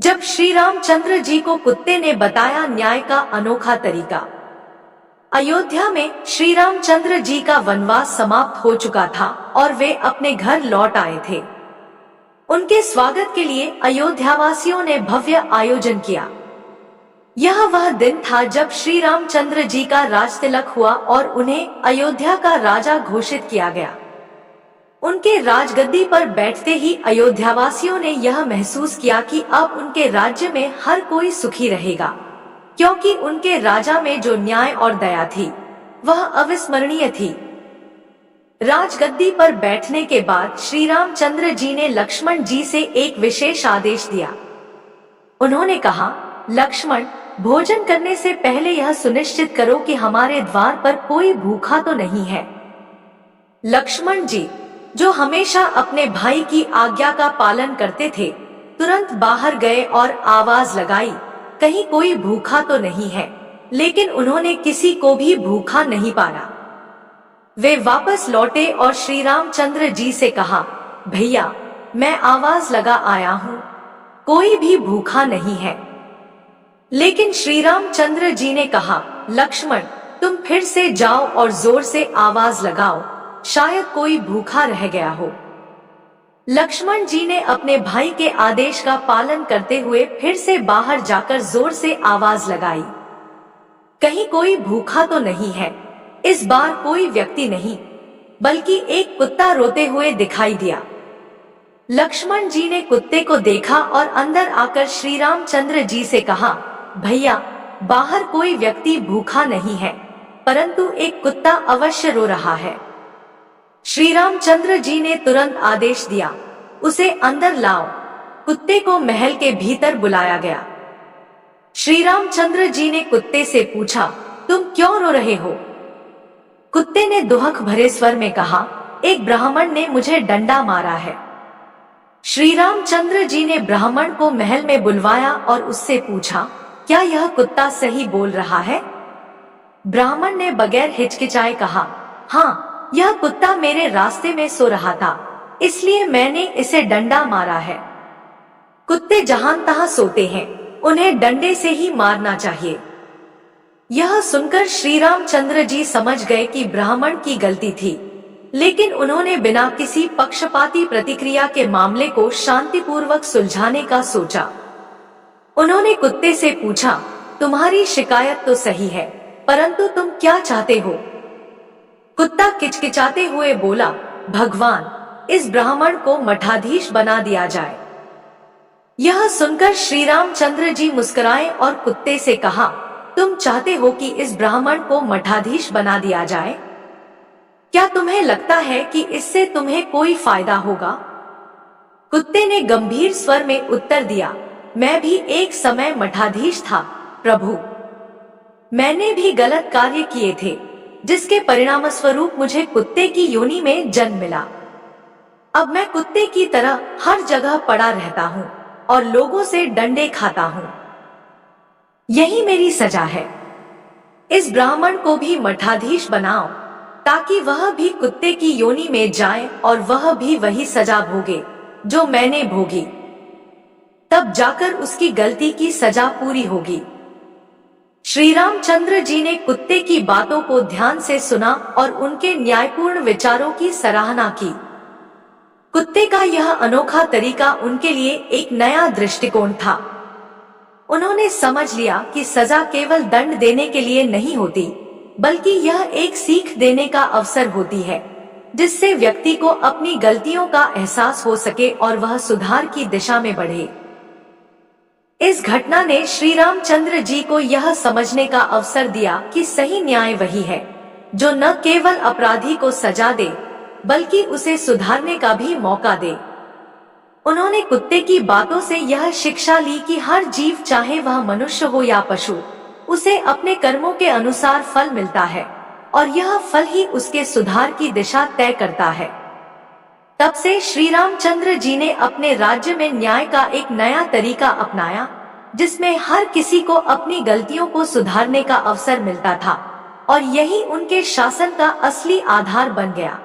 जब श्री रामचंद्र जी को कुत्ते ने बताया न्याय का अनोखा तरीका। अयोध्या में श्री रामचंद्र जी का वनवास समाप्त हो चुका था और वे अपने घर लौट आए थे। उनके स्वागत के लिए अयोध्यावासियों ने भव्य आयोजन किया। यह वह दिन था जब श्री रामचंद्र जी का राजतिलक हुआ और उन्हें अयोध्या का राजा घोषित किया गया। उनके राजगद्दी पर बैठते ही अयोध्यावासियों ने यह महसूस किया कि अब उनके राज्य में हर कोई सुखी रहेगा, क्योंकि उनके राजा में जो न्याय और दया थी वह अविस्मरणीय थी। राजगद्दी पर बैठने के बाद श्री रामचंद्र जी ने लक्ष्मण जी से एक विशेष आदेश दिया। उन्होंने कहा, लक्ष्मण, भोजन करने से पहले यह सुनिश्चित करो कि हमारे द्वार पर कोई भूखा तो नहीं है। लक्ष्मण जी, जो हमेशा अपने भाई की आज्ञा का पालन करते थे, तुरंत बाहर गए और आवाज लगाई, कहीं कोई भूखा तो नहीं है। लेकिन उन्होंने किसी को भी भूखा नहीं पाया। वे वापस लौटे और श्री रामचंद्र जी से कहा, भैया, मैं आवाज लगा आया हूँ, कोई भी भूखा नहीं है। लेकिन श्री रामचंद्र जी ने कहा, लक्ष्मण, तुम फिर से जाओ और जोर से आवाज लगाओ, शायद कोई भूखा रह गया हो। लक्ष्मण जी ने अपने भाई के आदेश का पालन करते हुए फिर से बाहर जाकर जोर से आवाज लगाई, कहीं कोई भूखा तो नहीं है। इस बार कोई व्यक्ति नहीं, बल्कि एक कुत्ता रोते हुए दिखाई दिया। लक्ष्मण जी ने कुत्ते को देखा और अंदर आकर श्री रामचंद्र जी से कहा, भैया, बाहर कोई व्यक्ति भूखा नहीं है, परंतु एक कुत्ता अवश्य रो रहा है। श्री रामचंद्र जी ने तुरंत आदेश दिया, उसे अंदर लाओ। कुत्ते को महल के भीतर बुलाया गया। श्री रामचंद्र जी ने कुत्ते से पूछा, तुम क्यों रो रहे हो? कुत्ते ने दुहक भरे स्वर में कहा, एक ब्राह्मण ने मुझे डंडा मारा है। श्री रामचंद्र जी ने ब्राह्मण को महल में बुलवाया और उससे पूछा, क्या यह कुत्ता सही बोल रहा है? ब्राह्मण ने बगैर हिचकिचाए कहा, हाँ, यह कुत्ता मेरे रास्ते में सो रहा था, इसलिए मैंने इसे डंडा मारा है। कुत्ते जहां तहां सोते हैं, उन्हें डंडे से ही मारना चाहिए। यह सुनकर श्री रामचंद्र जी समझ गए कि ब्राह्मण की गलती थी, लेकिन उन्होंने बिना किसी पक्षपाती प्रतिक्रिया के मामले को शांतिपूर्वक सुलझाने का सोचा। उन्होंने कुत्ते से पूछा, तुम्हारी शिकायत तो सही है, परंतु तुम क्या चाहते हो? कुत्ता किचकिचाते हुए बोला, भगवान, इस ब्राह्मण को मठाधीश बना दिया जाए। यह सुनकर श्री रामचंद्र जी मुस्कुराए और कुत्ते से कहा, तुम चाहते हो कि इस ब्राह्मण को मठाधीश बना दिया जाए? क्या तुम्हें लगता है कि इससे तुम्हें कोई फायदा होगा? कुत्ते ने गंभीर स्वर में उत्तर दिया, मैं भी एक समय मठाधीश था, प्रभु। मैंने भी गलत कार्य किए थे, जिसके परिणाम स्वरूप मुझे कुत्ते की योनि में जन्म मिला। अब मैं कुत्ते की तरह हर जगह पड़ा रहता हूँ और लोगों से डंडे खाता हूँ। यही मेरी सजा है। इस ब्राह्मण को भी मठाधीश बनाओ, ताकि वह भी कुत्ते की योनि में जाए और वह भी वही सजा भोगे जो मैंने भोगी। तब जाकर उसकी गलती की सजा पूरी होगी। श्री रामचंद्र जी ने कुत्ते की बातों को ध्यान से सुना और उनके न्यायपूर्ण विचारों की सराहना की। कुत्ते का यह अनोखा तरीका उनके लिए एक नया दृष्टिकोण था। उन्होंने समझ लिया कि सजा केवल दंड देने के लिए नहीं होती, बल्कि यह एक सीख देने का अवसर होती है, जिससे व्यक्ति को अपनी गलतियों का एहसास हो सके और वह सुधार की दिशा में बढ़े। इस घटना ने श्री रामचंद्र जी को यह समझने का अवसर दिया कि सही न्याय वही है, जो न केवल अपराधी को सजा दे, बल्कि उसे सुधारने का भी मौका दे। उन्होंने कुत्ते की बातों से यह शिक्षा ली कि हर जीव, चाहे वह मनुष्य हो या पशु, उसे अपने कर्मों के अनुसार फल मिलता है और यह फल ही उसके सुधार की दिशा तय करता है। तब से श्री रामचंद्र जी ने अपने राज्य में न्याय का एक नया तरीका अपनाया, जिसमें हर किसी को अपनी गलतियों को सुधारने का अवसर मिलता था, और यही उनके शासन का असली आधार बन गया।